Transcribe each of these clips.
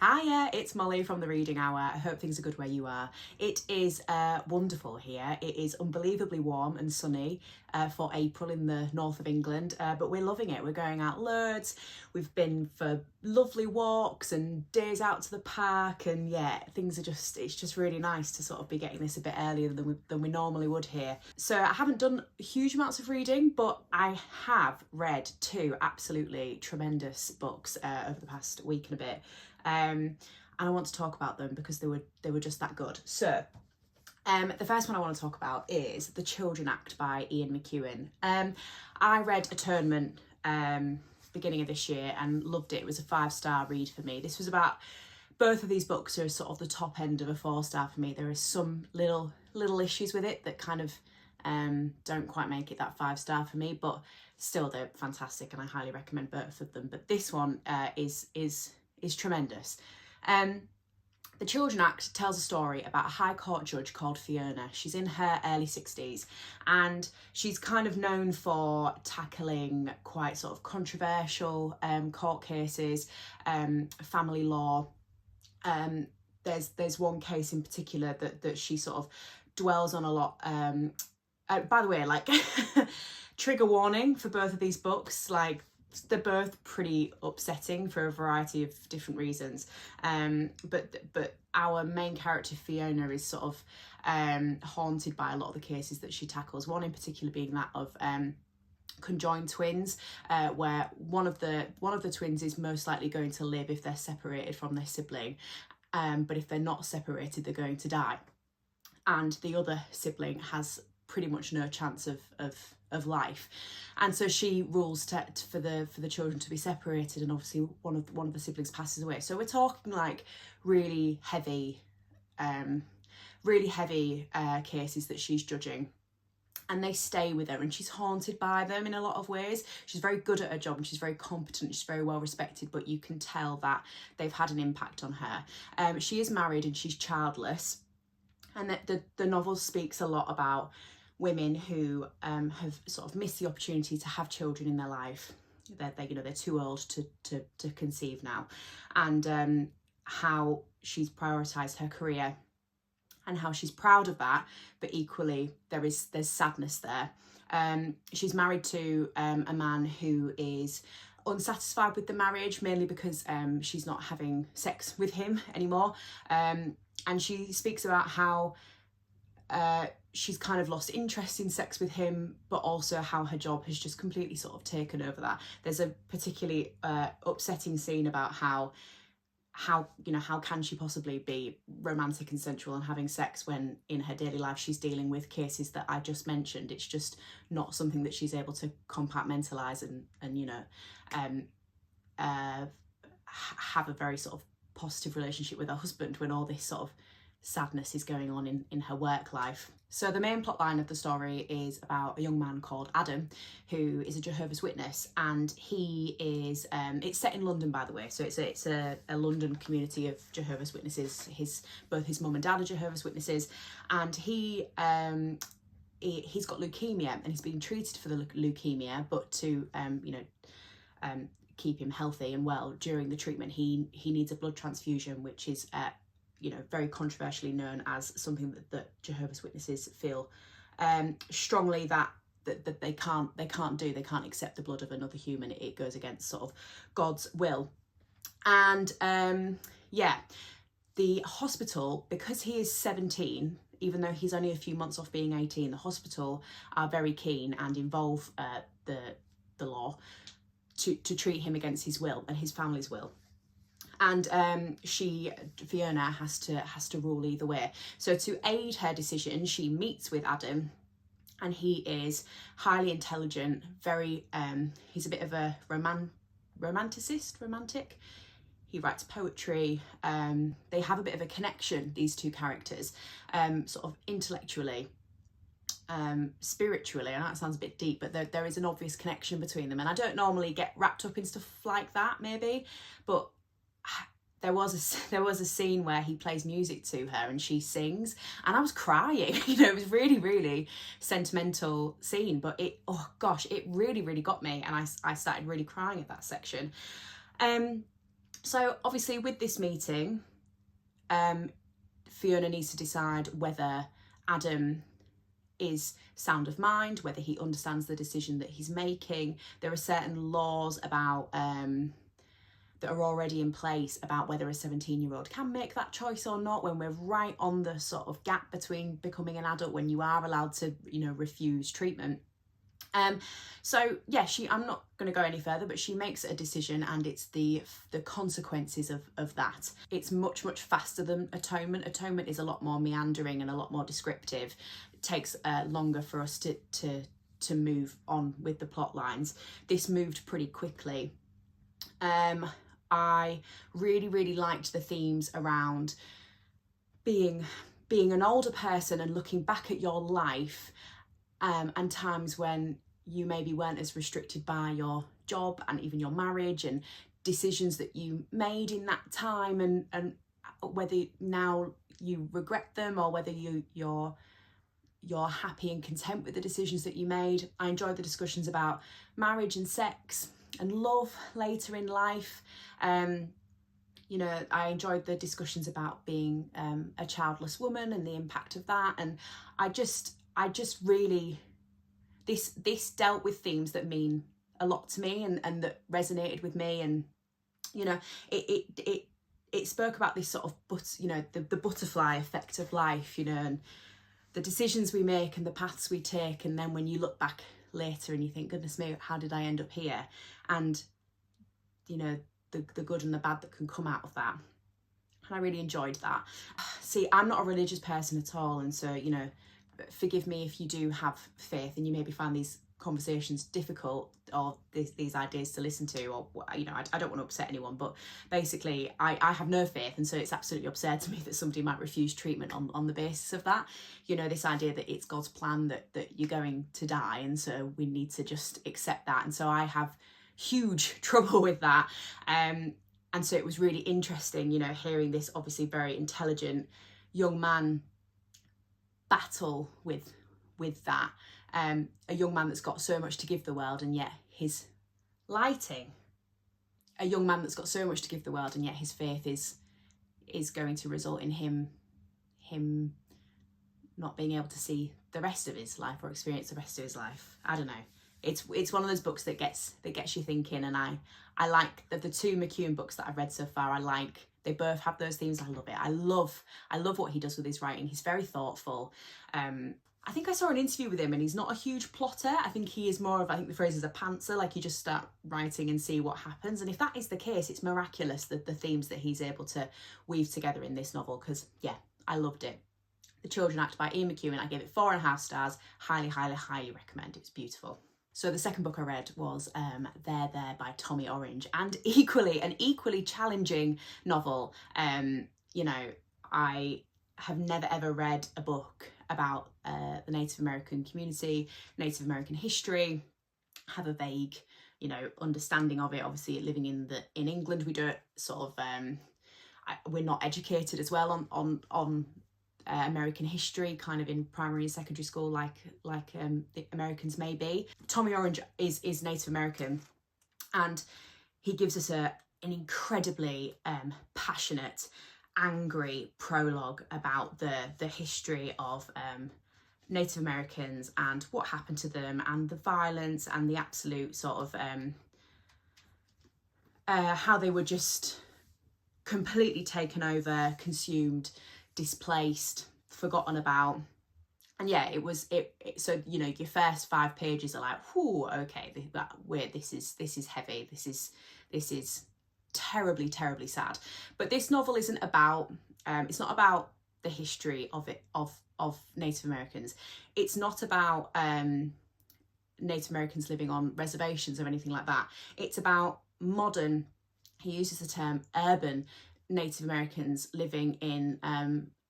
Hiya, it's Molly from the Reading Hour. I hope things are good where you are. It is wonderful here. It is unbelievably warm and sunny for April in the north of England, but we're loving it. We're going out loads. We've been for lovely walks and days out to the park, and yeah, it's just really nice to sort of be getting this a bit earlier than we normally would here. So I haven't done huge amounts of reading, but I have read two absolutely tremendous books over the past week and a bit. And I want to talk about them because they were just that good. So the first one I want to talk about is The Children Act by Ian McEwan. I read Atonement beginning of this year and loved it. It was a 5-star read for me. This was about, both of these books are sort of the top end of a 4-star for me. There is some little issues with it that kind of don't quite make it that 5-star for me, but still they're fantastic and I highly recommend both of them. But this one is tremendous. The Children Act tells a story about a High Court judge called Fiona. She's in her early 60s and she's kind of known for tackling quite sort of controversial court cases, family law. There's one case in particular that she sort of dwells on a lot. By the way, like trigger warning for both of these books, like they're both pretty upsetting for a variety of different reasons. But our main character Fiona is sort of haunted by a lot of the cases that she tackles. One in particular being that of conjoined twins, where one of the twins is most likely going to live if they're separated from their sibling, but if they're not separated, they're going to die. And the other sibling has pretty much no chance of life, and so she rules for the children to be separated, and obviously one of the siblings passes away. So we're talking like really heavy cases that she's judging, and they stay with her and she's haunted by them in a lot of ways. She's very good at her job and she's very competent, she's very well respected, but you can tell that they've had an impact on her. She is married and she's childless, and the novel speaks a lot about women who have sort of missed the opportunity to have children in their life. They're too old to conceive now, and how she's prioritised her career and how she's proud of that, but equally there's sadness there. She's married to a man who is unsatisfied with the marriage, mainly because she's not having sex with him anymore, and she speaks about how she's kind of lost interest in sex with him, but also how her job has just completely sort of taken over that. There's a particularly upsetting scene about how can she possibly be romantic and sensual and having sex when in her daily life she's dealing with cases that I just mentioned. It's just not something that she's able to compartmentalize and have a very sort of positive relationship with her husband when all this sort of sadness is going on in her work life. So the main plot line of the story is about a young man called Adam, who is a Jehovah's Witness, and he is it's set in London, by the way, so it's a London community of Jehovah's Witnesses. Both his mum and dad are Jehovah's Witnesses, and he's got leukemia and he's being treated for the leukemia, but to keep him healthy and well during the treatment, he needs a blood transfusion, which is very controversially known as something that Jehovah's Witnesses feel strongly that they can't do. They can't accept the blood of another human. It goes against sort of God's will. And the hospital, because he is 17, even though he's only a few months off being 18, the hospital are very keen and involve the law to treat him against his will and his family's will. And Fiona has to rule either way. So to aid her decision, she meets with Adam, and he is highly intelligent, very he's a bit of a romantic. He writes poetry. They have a bit of a connection, these two characters, sort of intellectually, spiritually. I know that sounds a bit deep, but there is an obvious connection between them. And I don't normally get wrapped up in stuff like that, maybe, but there was a scene where he plays music to her and she sings, and I was crying. It was really, really sentimental scene, but it really, really got me, and I started really crying at that section. So obviously with this meeting, Fiona needs to decide whether Adam is sound of mind, whether he understands the decision that he's making. There are certain laws about that are already in place about whether a 17-year-old can make that choice or not, when we're right on the sort of gap between becoming an adult, when you are allowed to, you know, refuse treatment. So yeah, I'm not going to go any further, but she makes a decision, and it's the consequences of that. It's much faster than Atonement. Atonement is a lot more meandering and a lot more descriptive. It takes longer for us to move on with the plot lines. This moved pretty quickly. I really liked the themes around being an older person and looking back at your life, and times when you maybe weren't as restricted by your job and even your marriage, and decisions that you made in that time, and whether now you regret them or whether you're happy and content with the decisions that you made. I enjoyed the discussions about marriage and sex and love later in life. You know, I enjoyed the discussions about being a childless woman and the impact of that. And I just really, this dealt with themes that mean a lot to me and that resonated with me. And, you know, it spoke about this sort of, the butterfly effect of life, you know, and the decisions we make and the paths we take. And then when you look back later and you think, goodness me, how did I end up here? And, you know, the good and the bad that can come out of that. And I really enjoyed that. See, I'm not a religious person at all, and so, you know, forgive me if you do have faith and you maybe find these conversations difficult or these ideas to listen to, or, you know, I don't want to upset anyone, but basically I have no faith, and so it's absolutely absurd to me that somebody might refuse treatment on the basis of that. You know, this idea that it's God's plan that you're going to die, and so we need to just accept that. And so I have huge trouble with that. And so it was really interesting, you know, hearing this obviously very intelligent young man battle with that. A young man that's got so much to give the world, and yet his lighting. A young man that's got so much to give the world, and yet his faith is going to result in him not being able to see the rest of his life or experience the rest of his life. I don't know. It's one of those books that gets you thinking, and I like the two McEwan books that I've read so far. They both have those themes. I love it. I love what he does with his writing. He's very thoughtful. I think I saw an interview with him, and he's not a huge plotter. I think he is more of, I think the phrase is a pantser, like you just start writing and see what happens. And if that is the case, it's miraculous that the themes that he's able to weave together in this novel, because yeah, I loved it. The Children Act by Ian McEwan, I gave it 4.5 stars. Highly recommend. It's beautiful. So the second book I read was There by Tommy Orange, and an equally challenging novel. You know, I have never ever read a book about the Native American community, Native American history, have a vague, you know, understanding of it. Obviously, living in England, we don't sort of we're not educated as well on American history, kind of in primary and secondary school, like the Americans may be. Tommy Orange is Native American, and he gives us an incredibly passionate, angry prologue about the history of Native Americans and what happened to them, and the violence and the absolute sort of how they were just completely taken over, consumed, displaced, forgotten about. And yeah, so, you know, your first 5 pages are like, whoo, okay, this is heavy, this is terribly sad. But this novel isn't about it's not about the history of Native Americans. It's not about Native Americans living on reservations or anything like that. It's about modern, he uses the term urban Native Americans living in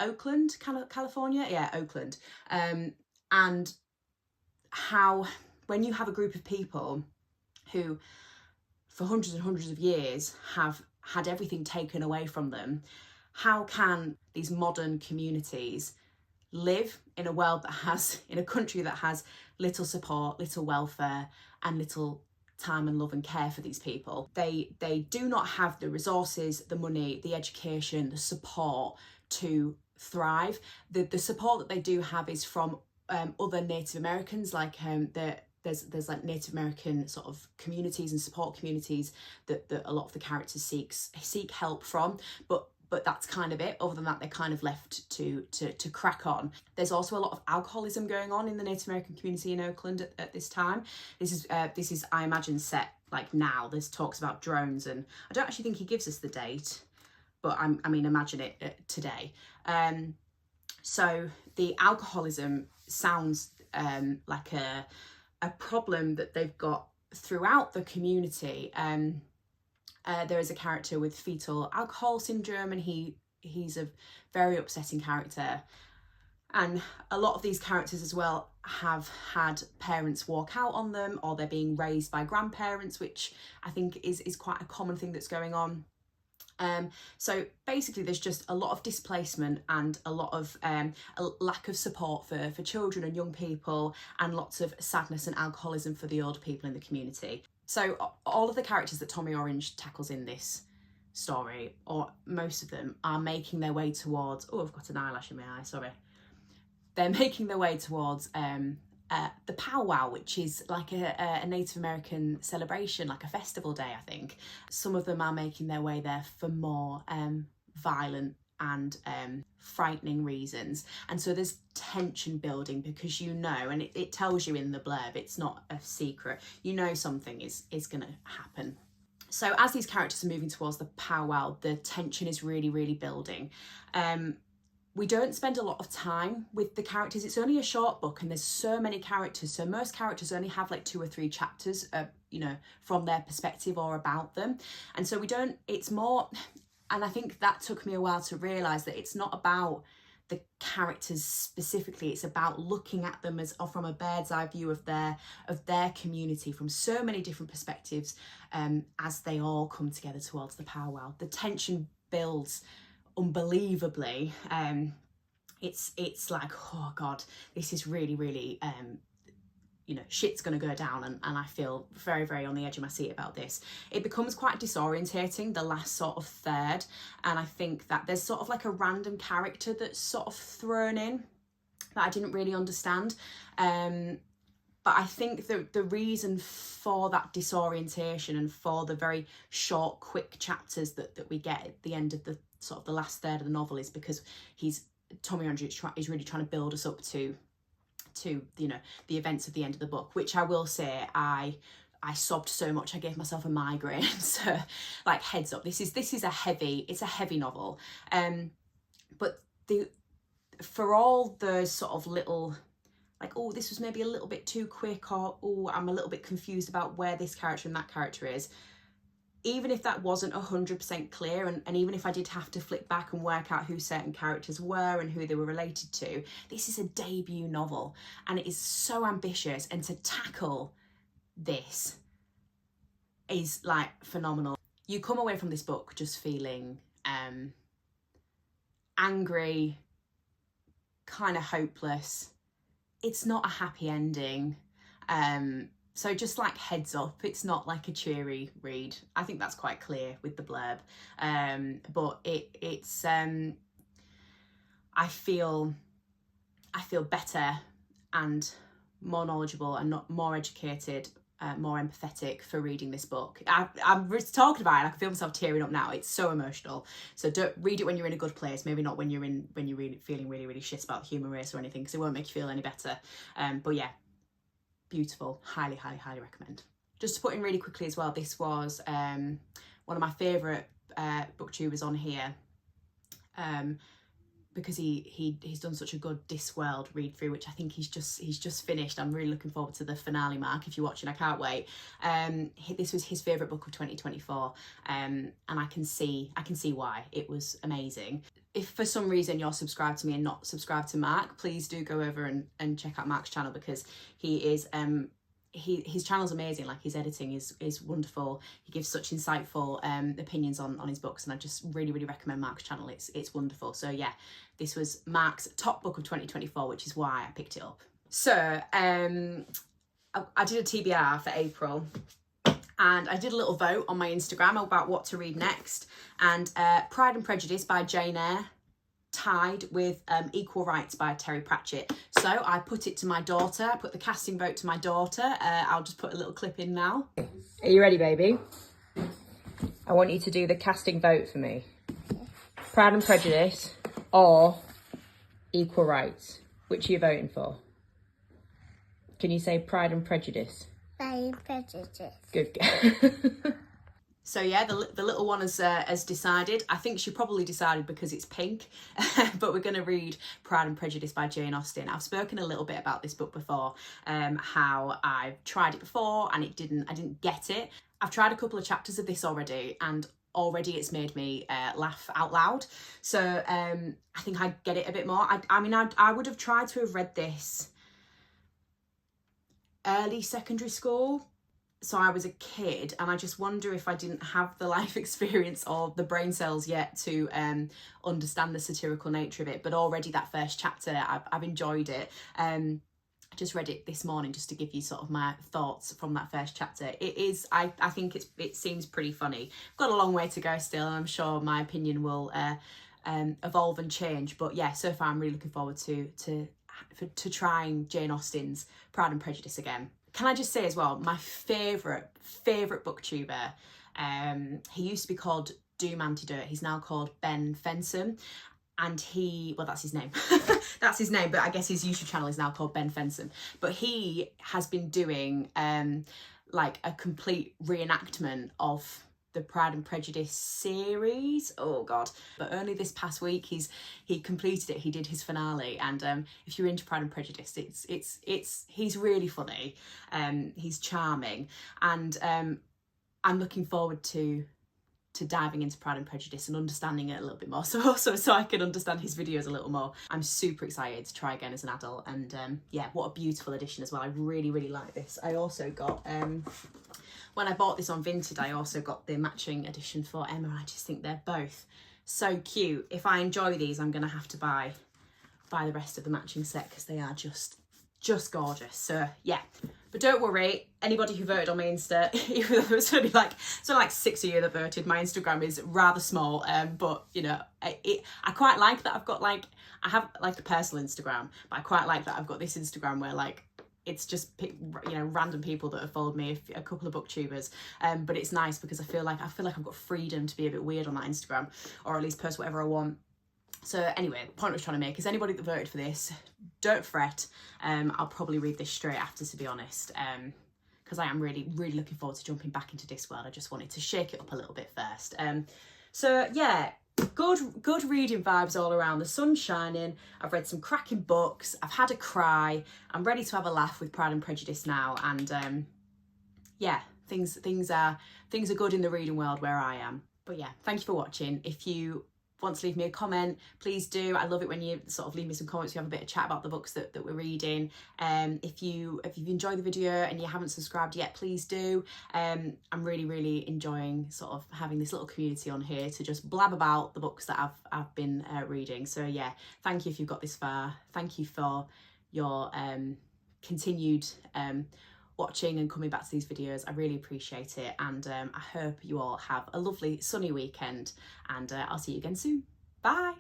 Oakland, California. Yeah, Oakland. And how, when you have a group of people who for hundreds and hundreds of years have had everything taken away from them, how can these modern communities live in a country that has little support, little welfare, and little time and love and care for these people. They do not have the resources, the money, the education, the support to thrive. The support that they do have is from other Native Americans, like there's like Native American sort of communities and support communities that a lot of the characters seek help from, but that's kind of it. Other than that, they're kind of left to crack on. There's also a lot of alcoholism going on in the Native American community in Oakland at this time. This is I imagine set like now. There's talks about drones, and I don't actually think he gives us the date, but I mean imagine it today. So the alcoholism sounds like a problem that they've got throughout the community. There is a character with fetal alcohol syndrome, and he's a very upsetting character. And a lot of these characters as well have had parents walk out on them, or they're being raised by grandparents, which I think is quite a common thing that's going on. So basically there's just a lot of displacement and a lot of a lack of support for children and young people, and lots of sadness and alcoholism for the older people in the community. So all of the characters that Tommy Orange tackles in this story, or most of them, are making their way towards, oh, I've got an eyelash in my eye, sorry. They're making their way towards the powwow, which is like a Native American celebration, like a festival day, I think. Some of them are making their way there for more violent and frightening reasons. And so there's tension building, because you know, and it tells you in the blurb, it's not a secret, you know something is going to happen. So as these characters are moving towards the powwow, the tension is really, really building. We don't spend a lot of time with the characters. It's only a short book and there's so many characters. So most characters only have like 2 or 3 chapters, you know, from their perspective or about them. And so it's more, and I think that took me a while to realise that it's not about the characters specifically, it's about looking at them as from a bird's eye view of their community from so many different perspectives, as they all come together towards the powwow. The tension builds unbelievably. It's like, oh god, this is really, really you know, shit's gonna go down, and I feel very, very on the edge of my seat about this. It becomes quite disorientating, the last sort of third, and I think that there's sort of like a random character that's sort of thrown in that I didn't really understand. But I think the reason for that disorientation and for the very short, quick chapters that we get at the end of the sort of the last third of the novel is because Tommy Orange is really trying to build us up to you know, the events of the end of the book, which I will say I sobbed so much I gave myself a migraine. So like, heads up, this is a heavy novel, but for all the sort of little, like, oh, this was maybe a little bit too quick, or oh, I'm a little bit confused about where this character and that character is, even if that wasn't 100% clear, and even if I did have to flick back and work out who certain characters were and who they were related to, this is a debut novel and it is so ambitious, and to tackle this is like phenomenal. You come away from this book just feeling angry, kind of hopeless. It's not a happy ending. So just like, heads up, it's not like a cheery read. I think that's quite clear with the blurb. But it's I feel better and more knowledgeable and not more educated, more empathetic for reading this book. I'm talking about it, I can feel myself tearing up now. It's so emotional. So don't read it when you're in a good place. Maybe not when you're feeling really, really shit about the human race or anything, because it won't make you feel any better. But yeah, beautiful. Highly, highly, highly recommend. Just to put in really quickly as well, this was one of my favourite booktubers on here, because he's done such a good Discworld read through, which I think he's just finished. I'm really looking forward to the finale, Mark. If you're watching, I can't wait. This was his favourite book of 2024, and I can see why. It was amazing. If for some reason you're subscribed to me and not subscribed to Mark, please do go over and check out Mark's channel, because he is his channel's amazing. Like, his editing is wonderful. He gives such insightful opinions on his books, and I just really, really recommend Mark's channel. It's wonderful. So yeah, this was Mark's top book of 2024, which is why I picked it up. So I did a TBR for April, and I did a little vote on my Instagram about what to read next, and Pride and Prejudice by Jane Eyre tied with Equal Rights by Terry Pratchett. So I put it to my daughter, I put the casting vote to my daughter. I'll just put a little clip in now. Are you ready, baby? I want you to do the casting vote for me. Pride and Prejudice or Equal Rights? Which are you voting for? Can you say Pride and Prejudice? Pride and Prejudice. Good. So yeah, the little one has decided. I think she probably decided because it's pink, but we're going to read Pride and Prejudice by Jane Austen. I've spoken a little bit about this book before, how I've tried it before and I didn't get it. I've tried a couple of chapters of this already, and already it's made me laugh out loud. So I think I get it a bit more. I mean, I would have tried to have read this early secondary school. So I was a kid, and I just wonder if I didn't have the life experience or the brain cells yet to understand the satirical nature of it. But already that first chapter, I've enjoyed it. I just read it this morning just to give you sort of my thoughts from that first chapter. It is, I think it seems pretty funny. Got a long way to go still, and I'm sure my opinion will evolve and change. But yeah, so far I'm really looking forward to trying Jane Austen's Pride and Prejudice again. Can I just say as well, my favourite booktuber, he used to be called Doom Antidote. He's now called Ben Fenson. And well, that's his name. That's his name, but I guess his YouTube channel is now called Ben Fenson. But he has been doing like a complete reenactment of the Pride and Prejudice series. Oh God. But only this past week he completed it. He did his finale, and if you're into Pride and Prejudice, he's really funny. He's charming, and I'm looking forward to diving into Pride and Prejudice and understanding it a little bit more, so I can understand his videos a little more. I'm super excited to try again as an adult, and yeah, what a beautiful edition as well. I really like this. I also got when I bought this on Vinted, I also got the matching edition for Emma. I just think they're both so cute. If I enjoy these, I'm gonna have to buy the rest of the matching set because they are just gorgeous. So yeah, but don't worry, anybody who voted on my Insta, even though there's only like 6 of you that voted, my Instagram is rather small, but you know, I quite like that I've got I have like a personal Instagram, but I quite like that I've got this Instagram where like it's just, you know, random people that have followed me, a couple of booktubers, but it's nice because I feel like I've got freedom to be a bit weird on that Instagram, or at least post whatever I want. So anyway, the point I was trying to make is anybody that voted for this, don't fret. I'll probably read this straight after, to be honest, because I am really looking forward to jumping back into Discworld. I just wanted to shake it up a little bit first. So yeah, good reading vibes all around. The sun's shining. I've read some cracking books. I've had a cry. I'm ready to have a laugh with Pride and Prejudice now. And yeah, things are good in the reading world where I am. But yeah, thank you for watching. If you want to leave me a comment, please do. I love it when you sort of leave me some comments, we have a bit of chat about the books that we're reading. If you've enjoyed the video and you haven't subscribed yet, please do. I'm really enjoying sort of having this little community on here to just blab about the books that I've been reading. So yeah, thank you if you've got this far. Thank you for your continued watching and coming back to these videos. I really appreciate it, and I hope you all have a lovely sunny weekend, and I'll see you again soon. Bye.